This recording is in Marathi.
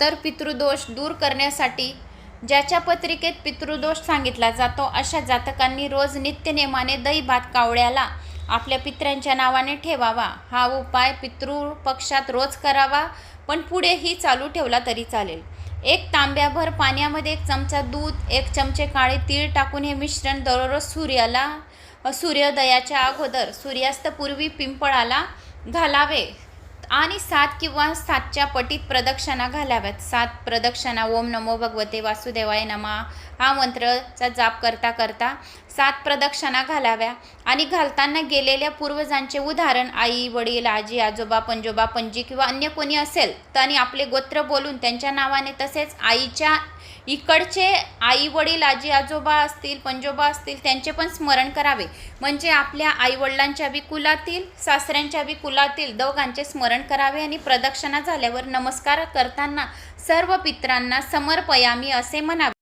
तर पितृदोष दूर करण्यासाठी ज्याच्या पत्रिकेत पितृदोष सांगितला जातो अशा जातकांनी रोज नित्यनेमाने दही भात कावळ्याला आपल्या पितरांच्या नावाने ठेवावा। हा उपाय पितृपक्षात रोज करावा, पण पुढेही चालू ठेवला तरी चालेल। 1 तांब्याभर पाण्यामध्ये 1 चमचा दूध, 1 चमचे काळे तीळ टाकून हे मिश्रण दररोज सूर्योदयाच्या अगोदर सूर्यास्तपूर्वी पिंपळाला घालावे आणि 7 किंवा 7च्या पटीत प्रदक्षिणा घालाव्यात। 7 प्रदक्षिणा ओम नमो भगवते वासुदेवाय नमः हा मंत्रचा जाप करता करता 7 प्रदक्षिणा घालाव्या आणि घालताना गेलेल्या पूर्वजांचे उदाहरण आई वडील आजी आजोबा पंजोबा पणजी किंवा अन्य कोणी असेल तर आणि आपले गोत्र बोलून त्यांच्या नावाने, तसेच आईच्या इकडचे आई वडील आजी आजोबा असतील पंजोबा असतील त्यांचे पण स्मरण करावे। म्हणजे आपल्या आई वडिलांच्या बी कुलातील सासऱ्यांच्या बी कुलातील दोघांचे स्मरण करावे आणि प्रदक्षिणा झाल्यावर नमस्कार करताना सर्व पितरांना समर्पयामी असे म्हणावे।